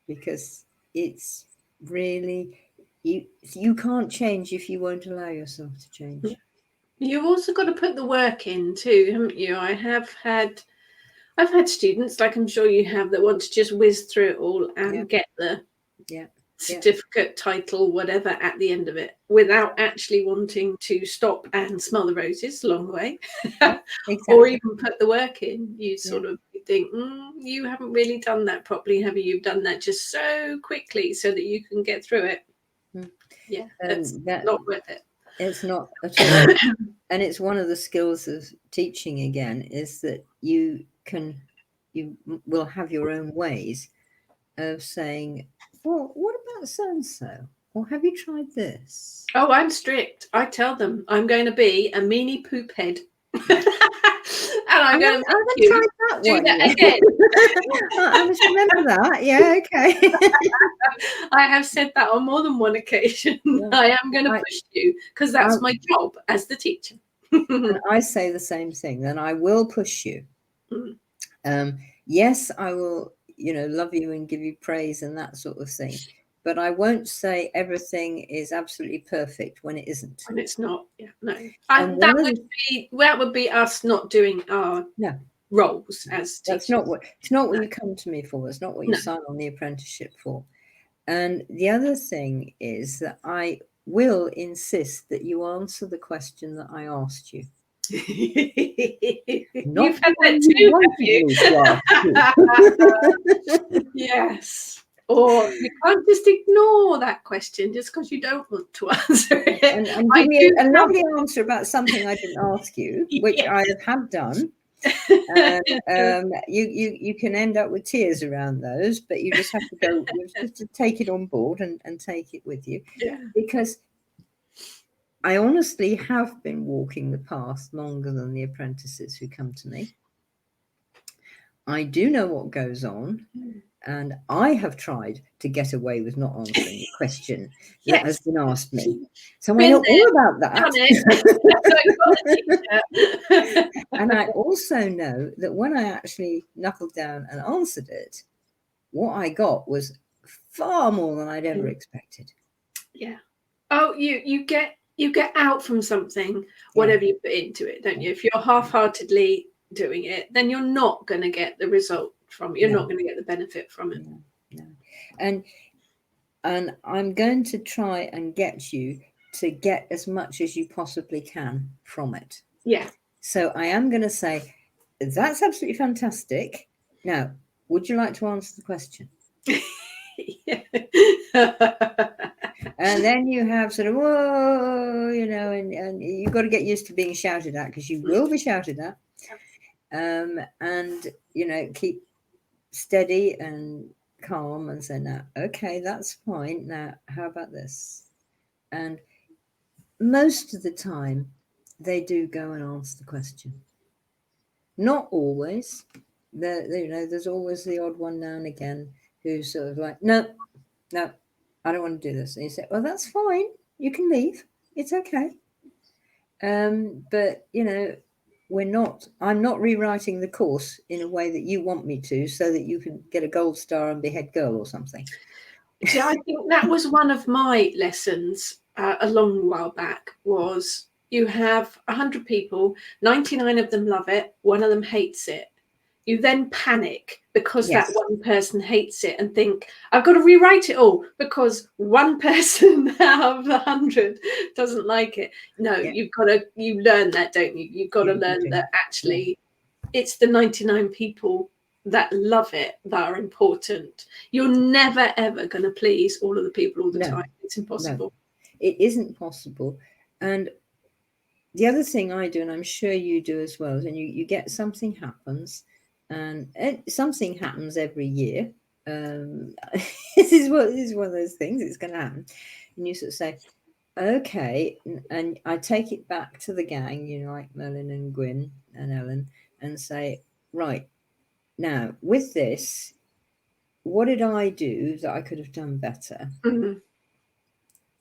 Because it's really, you can't change if you won't allow yourself to change. You've also got to put the work in too, haven't you? I've had students, like I'm sure you have, that want to just whiz through it all and get the certificate, title, whatever at the end of it, without actually wanting to stop and smell the roses along the way, or even put the work in. You sort of think, you haven't really done that properly, have you? You've done that just so quickly so that you can get through it. Yeah, that's not worth it. It's not at all. And it's one of the skills of teaching, again, is that you will have your own ways of saying, well, what about so-and-so? Or have you tried this? Oh, I'm strict. I tell them I'm going to be a meanie poop head. And I'm going to make you that do one, that again. I must remember that. Yeah, okay. I have said that on more than one occasion. I am going to push you because that's my job as the teacher. And I say the same thing, then I will push you. Yes, I will, love you and give you praise and that sort of thing. But I won't say everything is absolutely perfect when it isn't. And it's not. Yeah, no. That would be us not doing our roles as teachers. It's not what you come to me for. It's not what you sign on the apprenticeship for. And the other thing is that I will insist that you answer the question that I asked you. You've had that too. Yes. Or you can't just ignore that question just because you don't want to answer it. And give me a lovely answer about something I didn't ask you, which I have done. You can end up with tears around those, but you just have to go. You have to take it on board and take it with you, because I honestly have been walking the path longer than the apprentices who come to me. I do know what goes on, and I have tried to get away with not answering the question that has been asked me. So I know all about that. And I also know that when I actually knuckled down and answered it, what I got was far more than I'd ever expected. Yeah. Oh, you get out from something whatever you put into it, don't you? If you're half-heartedly doing it, then you're not going to get the result from it. You're not going to get the benefit from it. No. And I'm going to try and get you to get as much as you possibly can from it. Yeah. So I am going to say, that's absolutely fantastic. Now, would you like to answer the question? And then you have sort of, whoa, and you've got to get used to being shouted at, because you will be shouted at. And, keep steady and calm and say, now, okay, that's fine. Now, how about this? And most of the time, they do go and answer the question. Not always. There's always the odd one now and again who's sort of like, no, I don't want to do this. And you say, well, that's fine. You can leave. It's okay. But, I'm not rewriting the course in a way that you want me to, so that you can get a gold star and be head girl or something. See, I think that was one of my lessons a long while back, was you have 100 people, 99 of them love it, one of them hates it. You then panic because that one person hates it and think, I've got to rewrite it all because one person out of 100 doesn't like it. No, you learn that, don't you? You've got to learn that actually it's the 99 people that love it that are important. You're never, ever going to please all of the people all the time. It's impossible. No, it isn't possible. And the other thing I do, and I'm sure you do as well, is when you get something happens, and something happens every year. This is one of those things. It's going to happen, and you sort of say, "Okay," and I take it back to the gang, like Merlin and Gwyn and Ellen, and say, "Right now, with this, what did I do that I could have done better?" Mm-hmm.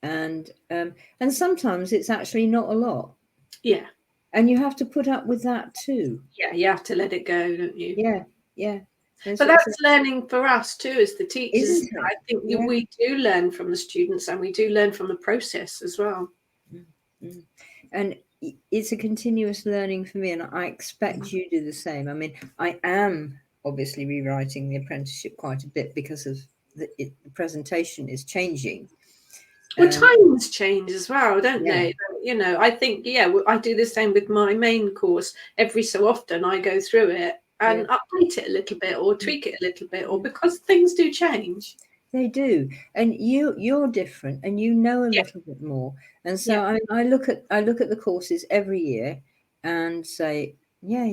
And sometimes it's actually not a lot. Yeah. And you have to put up with that too. Yeah, you have to let it go, don't you? Yeah. But that's learning for us too as the teachers. I think we do learn from the students, and we do learn from the process as well. Mm-hmm. And it's a continuous learning for me, and I expect you do the same. I mean, I am obviously rewriting the apprenticeship quite a bit because of the presentation is changing. Well, times change as well, don't Yeah. they? You know, I think, yeah, I do the same with my main course. Every so often I go through it and update it a little bit or tweak it a little bit, or because things do change. They do, and you're different, and you know a little bit more. And so I look at the courses every year and say, yeah.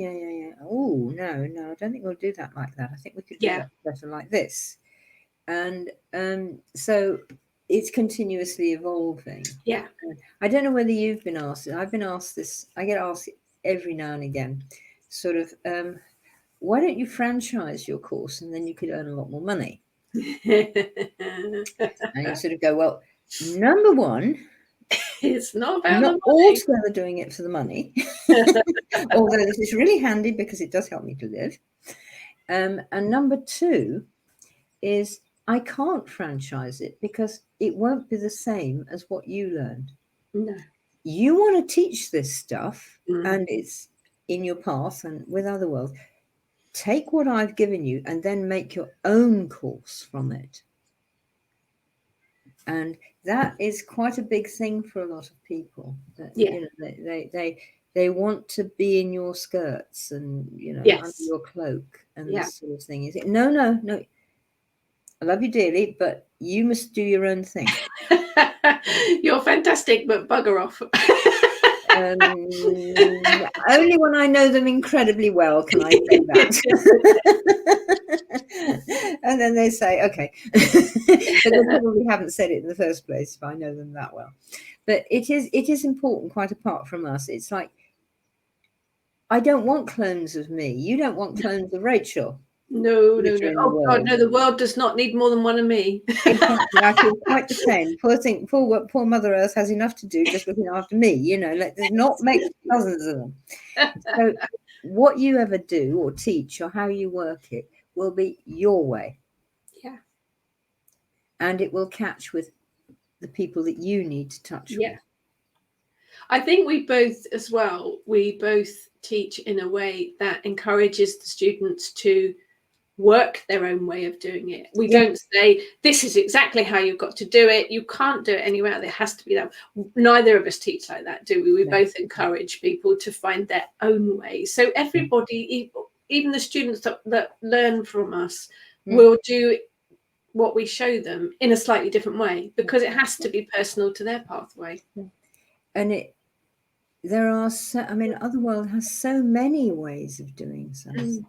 Oh no, I don't think we'll do that like that. I think we could do that better like this. And so it's continuously evolving. Yeah. I don't know whether you've been asked. I've been asked this. I get asked every now and again, sort of, why don't you franchise your course and then you could earn a lot more money? And you sort of go, well, number one, it's not about I'm not the money. altogether doing it for the money, although this is really handy because it does help me to live. And number two is I can't franchise it because it won't be the same as what you learned. No. You want to teach this stuff and it's in your path and with other worlds. Take what I've given you and then make your own course from it. And that is quite a big thing for a lot of people. That, you know, they want to be in your skirts and, you know, under your cloak and this sort of thing. You think, no. I love you dearly, but you must do your own thing. You're fantastic, but bugger off. Only when I know them incredibly well can I say that. And then they say, okay. But they probably haven't said it in the first place if I know them that well. But it is important, quite apart from us. It's like, I don't want clones of me. You don't want clones of Rachel. No. Oh God, no! The world does not need more than one of me. Exactly, I feel quite the same. Poor Mother Earth has enough to do just looking after me. You know, let's not make dozens of them. So, what you ever do or teach or how you work it will be your way. Yeah, and it will catch with the people that you need to touch with. I think we both teach in a way that encourages the students to work their own way of doing it. We don't say, this is exactly how you've got to do it. You can't do it anywhere. There has to be that. Neither of us teach like that, do we? We both encourage people to find their own way. So everybody, even the students that learn from us, will do what we show them in a slightly different way because it has to be personal to their pathway. And there are Otherworld has so many ways of doing something.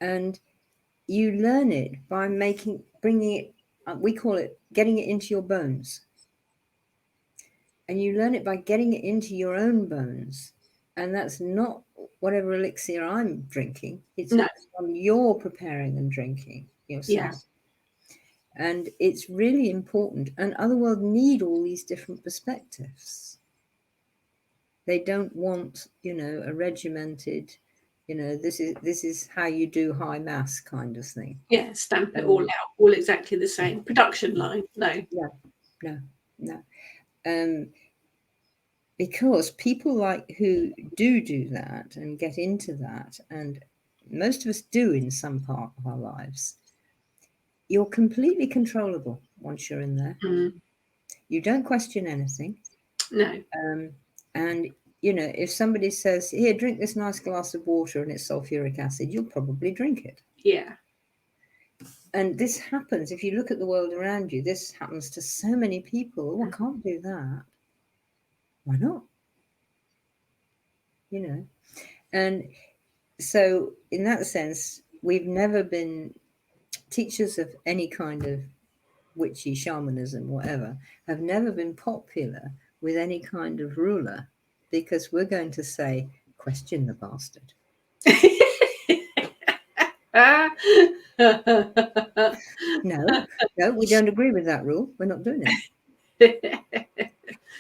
And you learn it by bringing it, we call it getting it into your bones. And you learn it by getting it into your own bones. And that's not whatever elixir I'm drinking. It's one you're preparing and drinking yourself. And it's really important. And Otherworld need all these different perspectives. They don't want, a regimented, this is how you do high mass kind of thing. Yeah, stamp it all out, all exactly the same. Production line, no. No. Because people who do that and get into that, and most of us do in some part of our lives, you're completely controllable once you're in there. You don't question anything. No. And if somebody says, here, drink this nice glass of water and it's sulfuric acid, you'll probably drink it. Yeah. And this happens, if you look at the world around you, this happens to so many people. Oh, I can't do that. Why not? And so in that sense, we've never been teachers of any kind of witchy shamanism, whatever, have never been popular with any kind of ruler, because we're going to say, question the bastard. No, we don't agree with that rule. We're not doing it.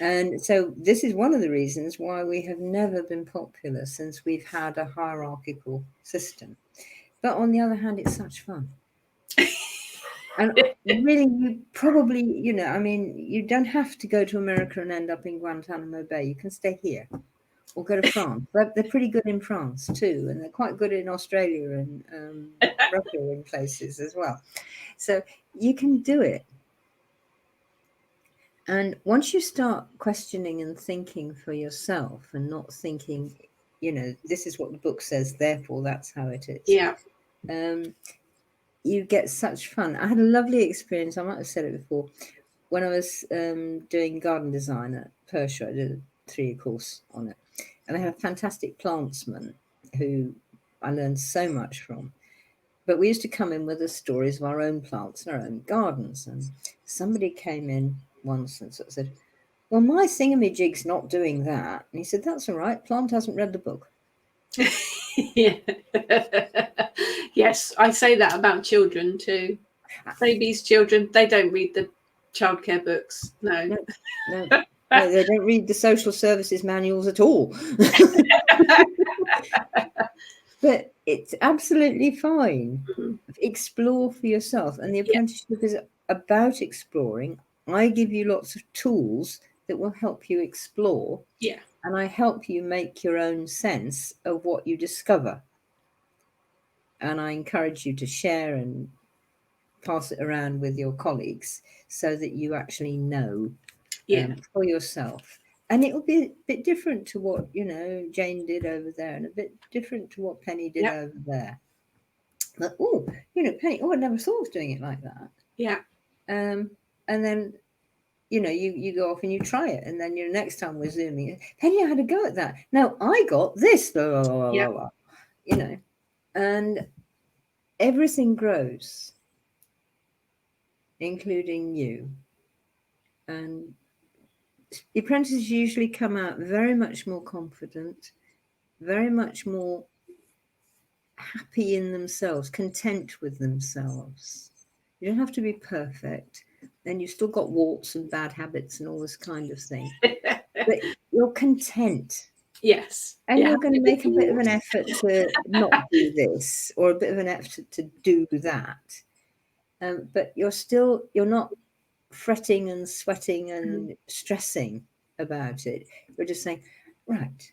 And so this is one of the reasons why we have never been popular, since we've had a hierarchical system. But on the other hand, it's such fun. And really, you probably, you don't have to go to America and end up in Guantanamo Bay. You can stay here. or go to France. They're pretty good in France too, and they're quite good in Australia and Russia and places as well. So you can do it. And once you start questioning and thinking for yourself and not thinking, this is what the book says, therefore that's how it is. Yeah. You get such fun. I had a lovely experience. I might have said it before. When I was doing garden design at Pershore, I did a 3-year course on it. And I had a fantastic plantsman who I learned so much from. But we used to come in with the stories of our own plants and our own gardens. And somebody came in once and sort of said, well, my thingamajig's not doing that. And he said, that's all right. Plant hasn't read the book. Yeah. Yes, I say that about children too. Babies, children, they don't read the childcare books. No. They don't read the social services manuals at all. But it's absolutely fine. Mm-hmm. Explore for yourself. And the apprenticeship is about exploring. I give you lots of tools that will help you explore. Yeah. And I help you make your own sense of what you discover. And I encourage you to share and pass it around with your colleagues so that you actually know for yourself. And it will be a bit different to what, Jane did over there, and a bit different to what Penny did over there. But, Penny, I never thought of doing it like that. Yeah. And then, you go off and you try it. And then, next time we're Zooming, Penny, I had a go at that. No, I got this, blah, blah, blah, blah, and everything grows, including you. And the apprentices usually come out very much more confident, very much more happy in themselves, content with themselves. You don't have to be perfect, and you've still got warts and bad habits and all this kind of thing. But you're content. Yes. And you're going to make a bit of an effort to not do this, or a bit of an effort to do that. But you're not fretting and sweating and stressing about it. You're just saying, right.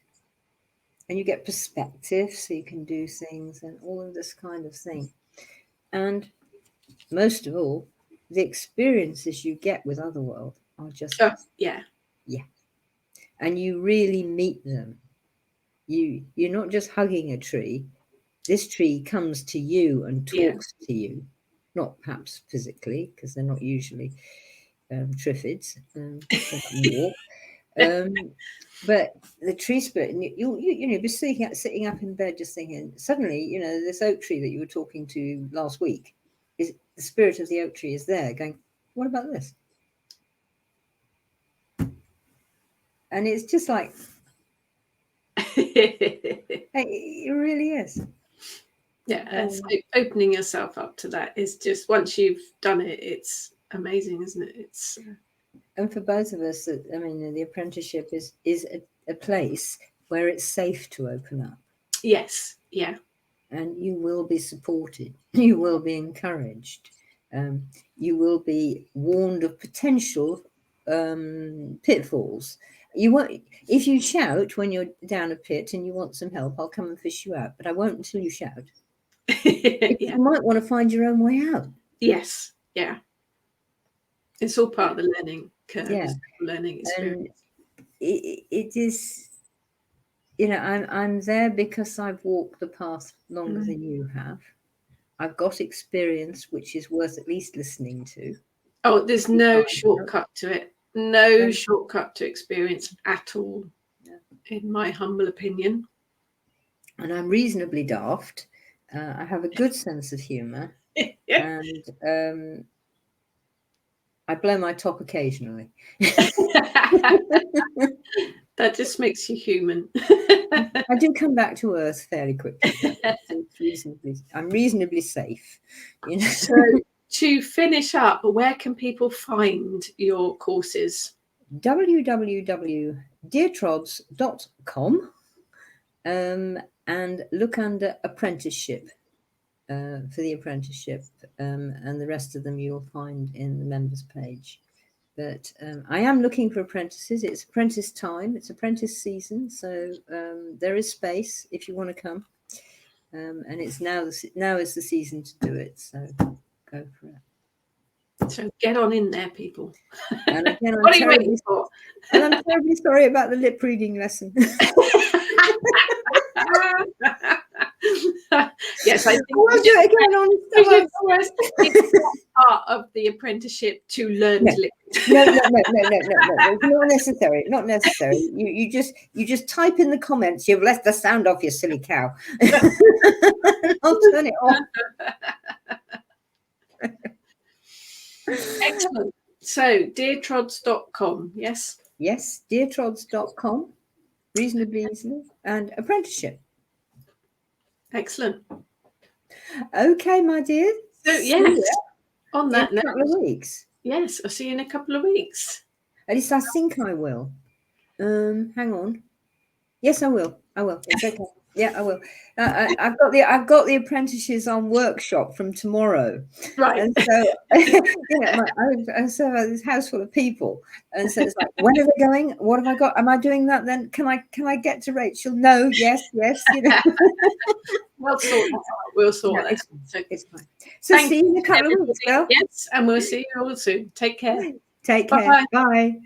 And you get perspective so you can do things and all of this kind of thing. And most of all, the experiences you get with Otherworld are just yeah. And you really meet them. You're not just hugging a tree. This tree comes to you and talks to you, not perhaps physically, because they're not usually triffids. But the tree spirit, and you'll be sitting up in bed just thinking, suddenly, this oak tree that you were talking to last week, is the spirit of the oak tree is there going, what about this? And it's just like, it really is. Yeah, so opening yourself up to that is just, once you've done it, it's amazing, isn't it? It's and for both of us, the apprenticeship is a place where it's safe to open up. Yes, yeah. And you will be supported. You will be encouraged. You will be warned of potential pitfalls. You won't. If you shout when you're down a pit and you want some help, I'll come and fish you out. But I won't until you shout. You might want to find your own way out. Yes, yeah. It's all part of the learning curve. Yeah, learning experience. And it is. I'm there because I've walked the path longer than you have. I've got experience which is worth at least listening to. Oh, there's no shortcut to it. No shortcut to experience at all, in my humble opinion. And I'm reasonably daft. I have a good sense of humour. And I blow my top occasionally. That just makes you human. I do come back to earth fairly quickly. I'm reasonably safe. So to finish up, where can people find your courses? www.deartrods.com and look under apprenticeship for the apprenticeship, and the rest of them you'll find in the members page. But I am looking for apprentices. It's apprentice time. It's apprentice season. So there is space if you want to come. And it's now is the season to do it. So go for it. So get on in there, people. And again, what are you waiting for? And I'm terribly sorry about the lip reading lesson. Yes, I think we'll do it again on it's part of the apprenticeship to learn to lip. No. Not necessary. Not necessary. You just type in the comments. You've left the sound off, you silly cow. I'll turn it off. Excellent. So deartrods.com, yes? Yes, deartrods.com, reasonably easily, and apprenticeship. Excellent. Okay, my dear. So yes, on that note, in a couple of weeks. Yes, I'll see you in a couple of weeks. At least I think I will. Hang on. Yes, I will. It's okay. Yeah, I will. I've got the apprentices on workshop from tomorrow, right? And so, I serve this house full of people, and so it's like, when are they going? What have I got? Am I doing that then? Can I get to Rachel? No, yes. You know. We'll sort that out. We'll sort that. It's fine. So see you in a couple of weeks, girl. Yes, and we'll see you all soon. Take care. Take care. Bye.